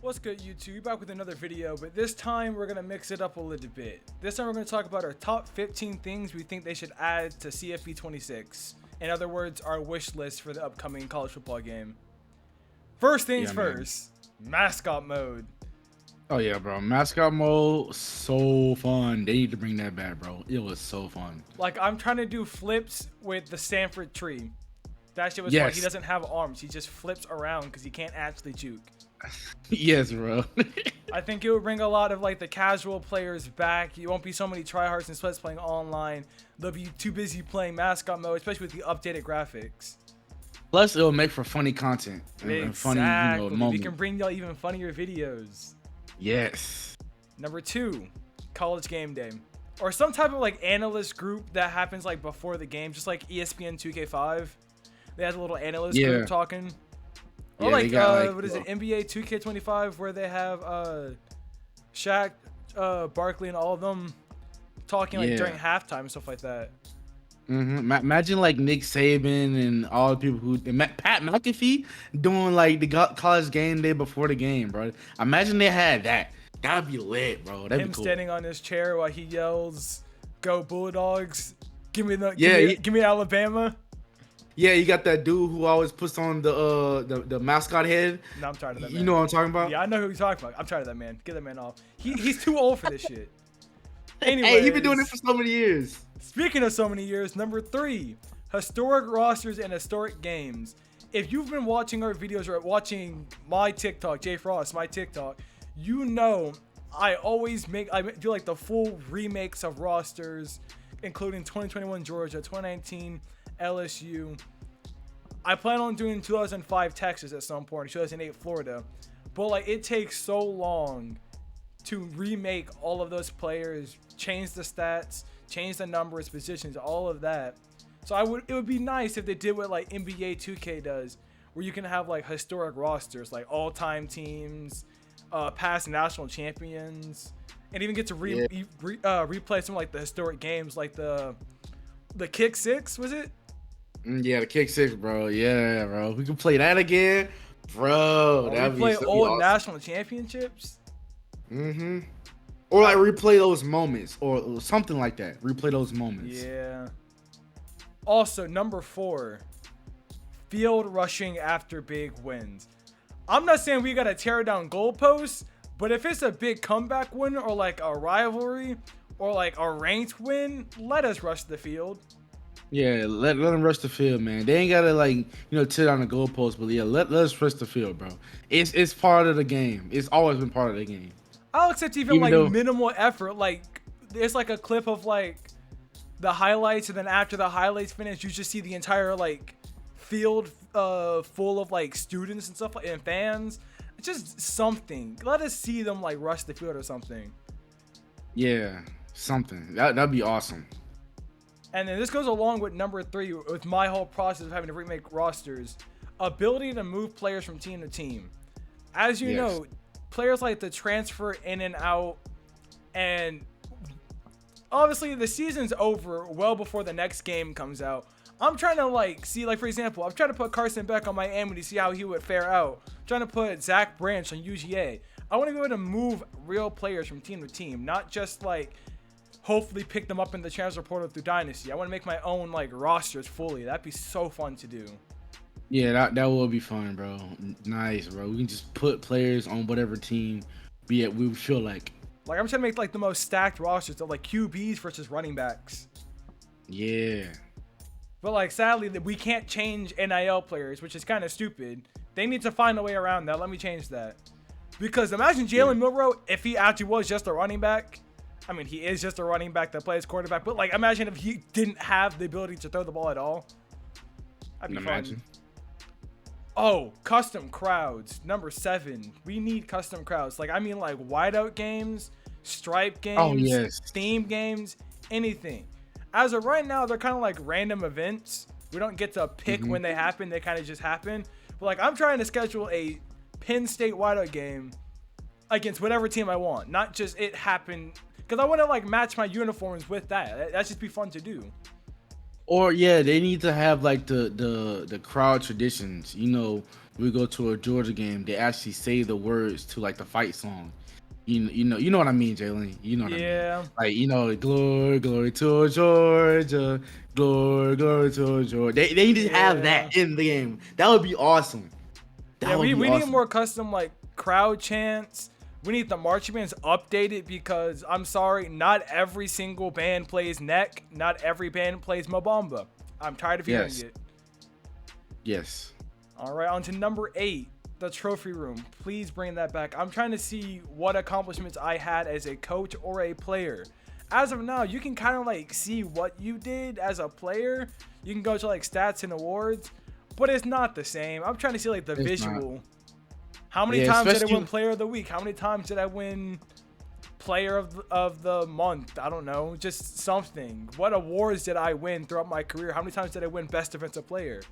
What's good, YouTube? Back with another video, but this time we're going to mix it up a little bit. This time we're going to talk about our top 15 things we think they should add to CFB 26. In other words, our wish list for the upcoming college football game. First things first, mascot mode. Oh yeah, bro. Mascot mode, so fun. They need to bring that back, bro. It was so fun. Like, I'm trying to do flips with the Stanford tree. That shit was fun. He doesn't have arms. He just flips around because he can't actually juke. Yes, bro. I think it would bring a lot of like the casual players back. You won't be so many tryhards and sweats playing online. They'll be too busy playing mascot mode, especially with the updated graphics. Plus, it'll make for funny content and funny, moments. We can bring y'all even funnier videos. Yes. Number 2, college game day, or some type of like analyst group that happens like before the game, just like ESPN 2K5. They have a little analyst group talking. Or like, what is it, NBA 2K25, where they have Shaq, Barkley, and all of them talking like during halftime and stuff like that. Imagine like Nick Saban and all the people who Pat McAfee doing like the college game day before the game, bro. Imagine they had that. That'd be lit, bro. That'd be cool. Standing on his chair while he yells, "Go Bulldogs! Give me give me Alabama!" Yeah, you got that dude who always puts on the mascot head. No, I'm tired of that man. You know what I'm talking about? Yeah, I know who you're talking about. I'm tired of that man. Get that man off. He's too old for this shit. Anyways, hey, he's been doing it for so many years. Speaking of so many years, number 3, historic rosters and historic games. If you've been watching our videos or watching my TikTok, Jay Frost, my TikTok, you know I do like the full remakes of rosters, including 2021 Georgia, 2019 LSU. I plan on doing 2005 Texas at some point, 2008 Florida, but like it takes so long to remake all of those players, change the stats, change the numbers, positions, all of that. So it would be nice if they did what like NBA 2K does, where you can have like historic rosters, like all-time teams, past national champions, and even get to replay some like the historic games, like the Kick Six, was it? Yeah, the Kick Six, bro. Yeah, bro. We can play that again, bro. That'd be so old awesome. National championships. Or like replay those moments, or something like that. Replay those moments. Yeah. Also, number 4, field rushing after big wins. I'm not saying we gotta tear down goalposts, but if it's a big comeback win or like a rivalry or like a ranked win, let us rush the field. Yeah, let them rush the field, man. They ain't gotta like tear down the goalpost, but yeah, let us rush the field, bro. It's part of the game. It's always been part of the game. I'll accept even like minimal effort. Like it's like a clip of like the highlights, and then after the highlights finish, you just see the entire like field full of like students and stuff and fans. It's just something. Let us see them like rush the field or something. Yeah, something. That'd be awesome. And then this goes along with number 3, with my whole process of having to remake rosters. Ability to move players from team to team. As you know, players like to transfer in and out, and obviously the season's over well before the next game comes out. I'm trying to like see, like for example, I'm trying to put Carson Beck on Miami to see how he would fare out. I'm trying to put Zach Branch on UGA. I want to be able to move real players from team to team, not just like hopefully pick them up in the transfer portal through Dynasty. I want to make my own like rosters fully. That'd be so fun to do. Yeah, that will be fun, bro. Nice, bro. We can just put players on whatever team we feel like. Like I'm trying to make like the most stacked rosters of like QBs versus running backs. Yeah. But like sadly that we can't change NIL players, which is kind of stupid. They need to find a way around that. Let me change that. Because imagine Jalen Milroe if he actually was just a running back. I mean, he is just a running back that plays quarterback, but like imagine if he didn't have the ability to throw the ball at all. That'd be fun. Oh, custom crowds. Number 7. We need custom crowds. Like, I mean, like, whiteout games, stripe games, theme games, anything. As of right now, they're kind of like random events. We don't get to pick when they happen. They kind of just happen. But, like, I'm trying to schedule a Penn State whiteout game against whatever team I want. Not just it happen. Because I want to, like, match my uniforms with that. That'd just be fun to do. Or yeah, they need to have like the crowd traditions, we go to a Georgia game, they actually say the words to like the fight song. You know what I mean, Jalen. You know what I mean. Yeah. Like, glory, glory to Georgia, glory to Georgia. They need to have Yeah. that in the game. That would be awesome. Yeah, That would be we need awesome. more custom like crowd chants. We need the marching bands updated because I'm sorry, not every single band plays neck. Not every band plays Mobamba. I'm tired of hearing Yes. it. Yes. All right, on to number 8, the trophy room. Please bring that back. I'm trying to see what accomplishments I had as a coach or a player. As of now, you can kind of like see what you did as a player. You can go to like stats and awards, but it's not the same. I'm trying to see like the It's visual. not. How many Yeah, times did I especially win player of the week? How many times did I win player of the month? I don't know. Just something. What awards did I win throughout my career? How many times did I win best defensive player?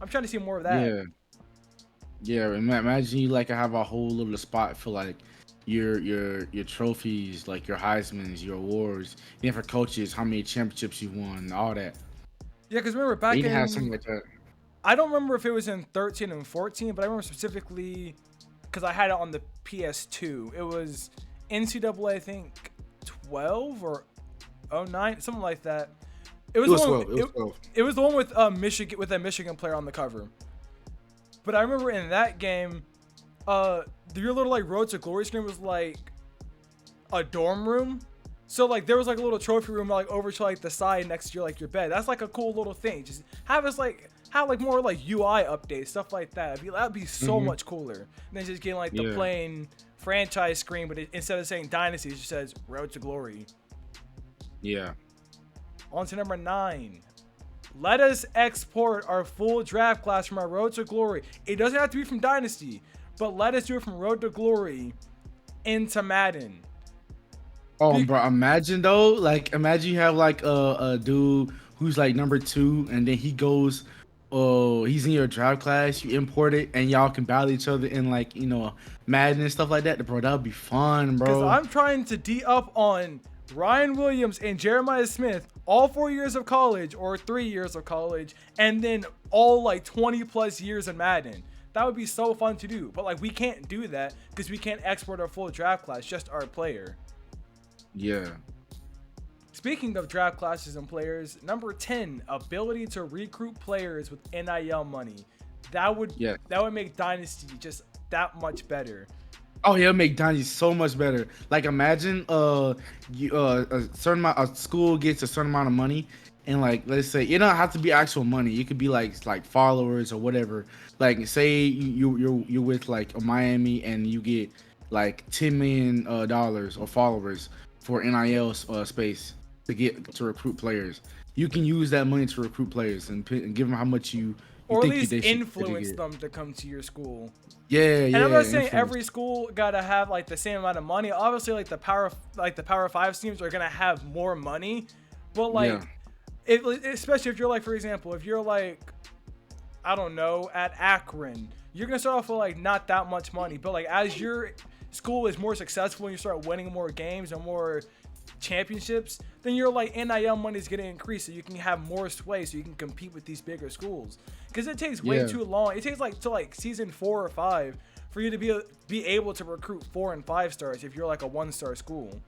I'm trying to see more of that. Yeah. Yeah, imagine you like have a whole little spot for like your trophies, like your Heisman's, your awards, then for coaches, how many championships you won, all that. Yeah, because remember They back need to have something in, like that. I don't remember if it was in 13 and 14, but I remember specifically because I had it on the PS2. It was NCAA, I think 12 or 09, something like that. It was, It was the one, 12. It was 12. it was the one with Michigan, with a Michigan player on the cover. But I remember in that game, your little like Road to Glory screen was like a dorm room. So like there was like a little trophy room like over to like the side next to your like your bed. That's like a cool little thing. Just have us like have like more like UI updates, stuff like that. That'd be so much cooler than just getting like the Yeah. plain franchise screen, but instead of saying Dynasty, it just says Road to Glory. Yeah. On to number 9. Let us export our full draft class from our Road to Glory. It doesn't have to be from Dynasty, but let us do it from Road to Glory into Madden. Oh, bro, imagine though, like imagine you have like a dude who's like number 2, and then he goes, oh, he's in your draft class, you import it, and y'all can battle each other in like Madden and stuff like that. Bro, that would be fun, Because bro. I'm trying to D up on Ryan Williams and Jeremiah Smith all 4 years of college or 3 years of college, and then all like 20 plus years in Madden. That would be so fun to do. But like we can't do that because we can't export our full draft class, just our player. Yeah. Speaking of draft classes and players, number 10, ability to recruit players with NIL money. That would make Dynasty just that much better. Oh, he'll make Dynasty so much better. Like imagine you a certain amount, a school gets a certain amount of money, and like let's say it don't have to be actual money. It could be like followers or whatever. Like say you're with like a Miami and you get like $10 million dollars or followers for NIL space to recruit players. You can use that money to recruit players and give them how much you Or at think least they should influence get. them to come to your school. Yeah, And I'm not saying influence. every school gotta have like the same amount of money. Obviously, like the Power 5 teams are gonna have more money, but like, especially if you're like, for example, if you're like, I don't know, at Akron, you're gonna start off with like not that much money, but like as your school is more successful and you start winning more games and more championships, then your like NIL money is gonna increase, so you can have more sway, so you can compete with these bigger schools. Because it takes way too long. It takes like to like season 4 or 5 for you to be able to recruit 4 and 5 stars if you're like a 1-star school.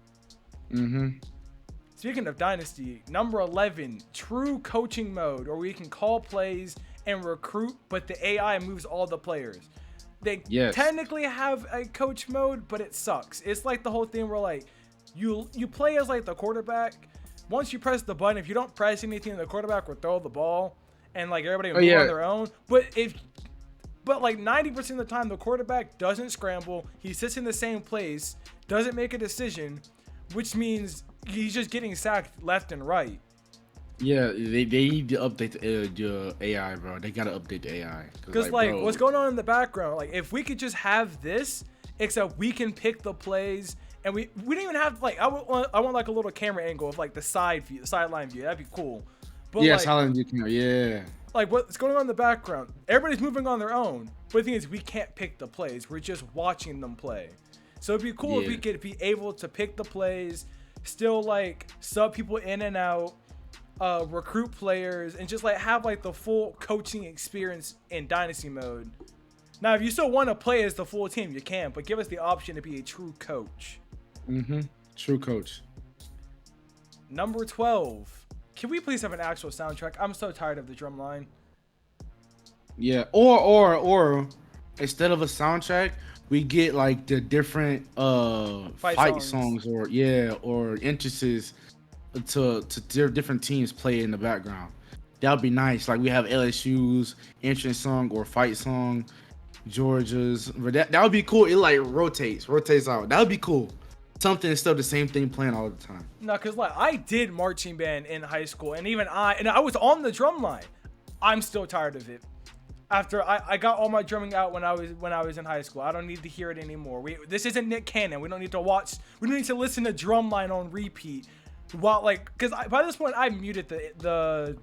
Speaking of Dynasty, number 11, true coaching mode, or where you can call plays and recruit, but the AI moves all the players. They technically have a coach mode, but it sucks. It's like the whole thing where like you play as like the quarterback. Once you press the button, if you don't press anything, the quarterback will throw the ball, and like everybody will move on their own. But like 90% of the time, the quarterback doesn't scramble. He sits in the same place, doesn't make a decision, which means he's just getting sacked left and right. Yeah, they need to update the AI, bro. They gotta update the AI. Because like what's going on in the background? Like if we could just have this, except we can pick the plays, and we don't even have like I want like a little camera angle of like the sideline view. That'd be cool. But yeah, like, silent view camera. Yeah. Like what's going on in the background? Everybody's moving on their own. But the thing is, we can't pick the plays. We're just watching them play. So it'd be cool if we could be able to pick the plays, still like sub people in and out, recruit players, and just like have like the full coaching experience in Dynasty mode. Now, if you still want to play as the full team, you can, but give us the option to be a true coach. True coach. Number 12. Can we please have an actual soundtrack? I'm so tired of the drum line. Yeah, or instead of a soundtrack, we get like the different fight songs or entrances to different teams play in the background. That would be nice. Like we have LSU's entrance song or fight song, Georgia's. But that would be cool. It like rotates out. That would be cool. Something instead of the same thing playing all the time. No, because like I did marching band in high school, and even I was on the drum line. I'm still tired of it. After I got all my drumming out when I was in high school. I don't need to hear it anymore. This isn't Nick Cannon. We don't need to watch. We don't need to listen to drumline on repeat. While because by this point I muted the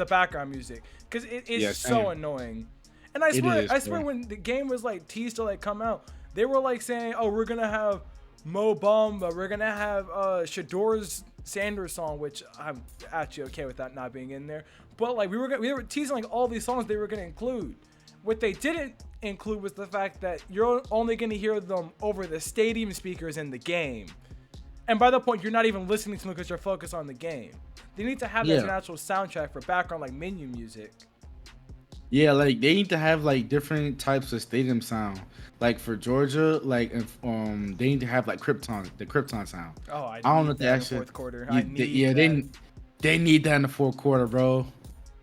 background music because it's so annoying. And I swear when the game was like teased to like come out, they were like saying, oh, we're gonna have Mo Bamba, we're gonna have Shador's Sanders song, which I'm actually okay with that not being in there. But like we were teasing like all these songs they were gonna include. What they didn't include was the fact that you're only gonna hear them over the stadium speakers in the game. And by that point, you're not even listening to them because you're focused on the game. They need to have that as an actual soundtrack for background like menu music. Yeah, like they need to have like different types of stadium sound. Like for Georgia, like they need to have like the Krypton sound. Oh, I don't know if that in the fourth quarter. They need that in the fourth quarter, bro.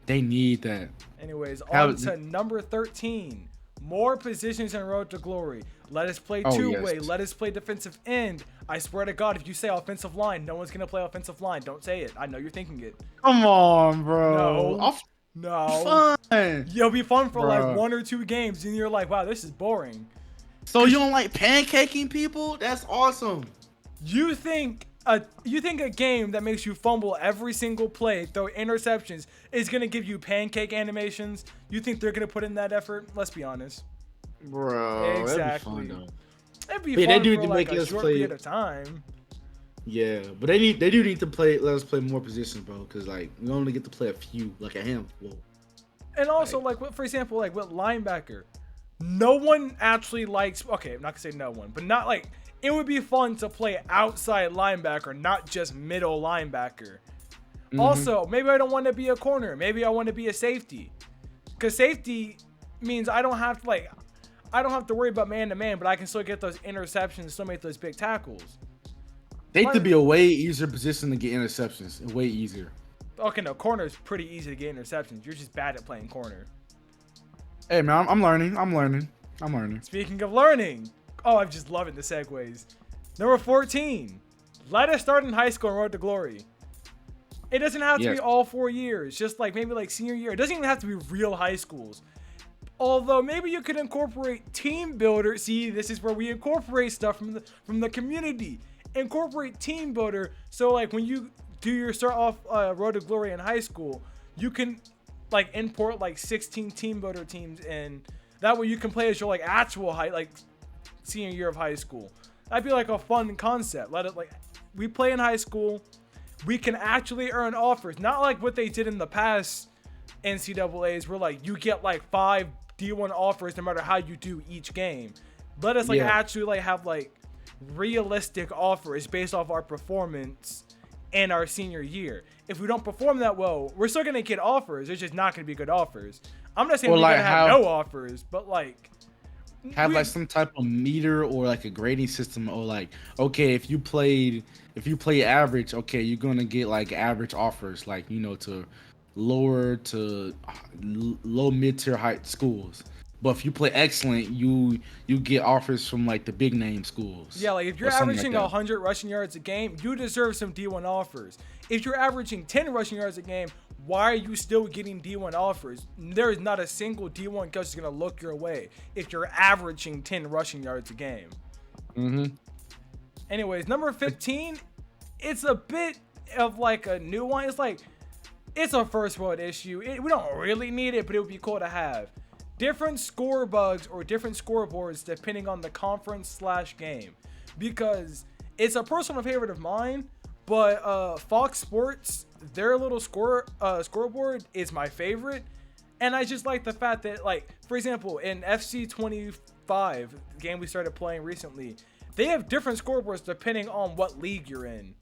They need that. Anyways, on to number 13. More positions in Road to Glory. Let us play two-way. Yes. Let us play defensive end. I swear to God, if you say offensive line, no one's gonna play offensive line. Don't say it. I know you're thinking it. Come on, bro. No. Fun. It'll be fun for like 1 or 2 games, and you're like, wow, this is boring. So you don't like pancaking people? That's awesome. You think a game that makes you fumble every single play, throw interceptions, is gonna give you pancake animations? You think they're gonna put in that effort? Let's be honed. Bro, exactly. That'd be fun, they do for like a short period of time. Yeah, but they do need to let us play more positions, bro. Because like we only get to play a few, like a handful. And also, like for example, like with linebacker, no one actually likes. Okay, I'm not gonna say no one, but not like it would be fun to play outside linebacker, not just middle linebacker. Also, maybe I don't want to be a corner. Maybe I want to be a safety, because safety means I don't have to worry about man to man, but I can still get those interceptions, still make those big tackles. They need to be a way easier position to get interceptions. Way easier. Okay, no, corner is pretty easy to get interceptions. You're just bad at playing corner. Hey, man, I'm learning. Speaking of learning, I'm just loving the segues. Number 14. Let us start in high school and Road to Glory. It doesn't have to be all 4 years. Just like maybe like senior year. It doesn't even have to be real high schools. Although maybe you could incorporate team builder. See, this is where we incorporate stuff from the community. Incorporate team builder, so like when you do your start off Road to Glory in high school, you can like import like 16 team builder teams, and that way you can play as your like actual senior year of high school. That'd be like a fun concept. We play in high school, we can actually earn offers, not like what they did in the past NCAAs where like you get like 5 D1 offers no matter how you do each game. Let us actually have realistic offers based off our performance in our senior year. If we don't perform that well, we're still gonna get offers. It's just not gonna be good offers. I'm not saying we're gonna have no offers, but have some type of meter or like a grading system, or like, okay, if you play average, okay, you're gonna get like average offers, like, you know, to lower to low mid-tier high schools. But if you play excellent, you get offers from like the big name schools. Yeah, like if you're averaging 100 rushing yards a game, you deserve some D1 offers. If you're averaging 10 rushing yards a game, why are you still getting D1 offers? There is not a single D1 coach that's gonna look your way if you're averaging 10 rushing yards a game. Anyways, number 15, it's a bit of like a new one. It's a first world issue. We don't really need it, but it would be cool to have. Different score bugs or different scoreboards depending on the conference/game, because it's a personal favorite of mine, but Fox Sports, their little scoreboard is my favorite, and I just like the fact that like for example, in FC 25, the game we started playing recently, they have different scoreboards depending on what league you're in.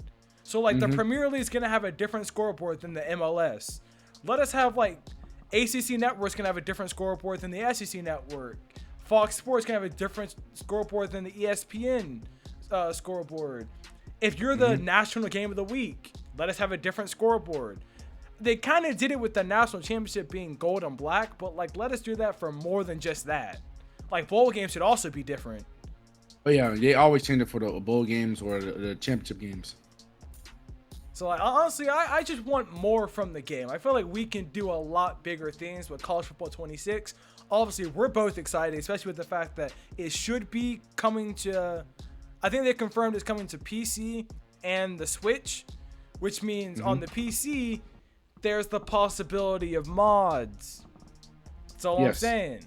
So like the Premier League is gonna have a different scoreboard than the MLS. Let us have like ACC Network's gonna have a different scoreboard than the SEC Network. Fox Sports can have a different scoreboard than the ESPN scoreboard. If you're the national game of the week, let us have a different scoreboard. They kind of did it with the national championship being gold and black, but like let us do that for more than just that. Like bowl games should also be different. But yeah, they always change it for the bowl games or the championship games. So like, honestly, I just want more from the game. I feel like we can do a lot bigger things with College Football 26. Obviously, we're both excited, especially with the fact that it should be coming to, I think they confirmed it's coming to PC and the Switch, which means on the PC, there's the possibility of mods. That's all I'm saying.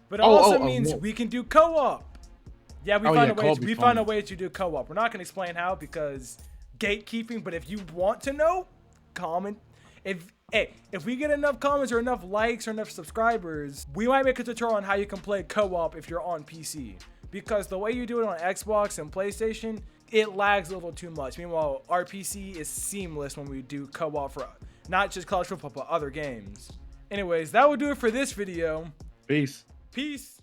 But it also means we can do co-op. Yeah, we found a way to do co-op. We're not going to explain how because gatekeeping, but if you want to know, comment. If we get enough comments or enough likes or enough subscribers, we might make a tutorial on how you can play co-op if you're on PC. Because the way you do it on Xbox and PlayStation, it lags a little too much. Meanwhile, our PC is seamless when we do co-op for not just College Football, but other games. Anyways, that will do it for this video. Peace. Peace.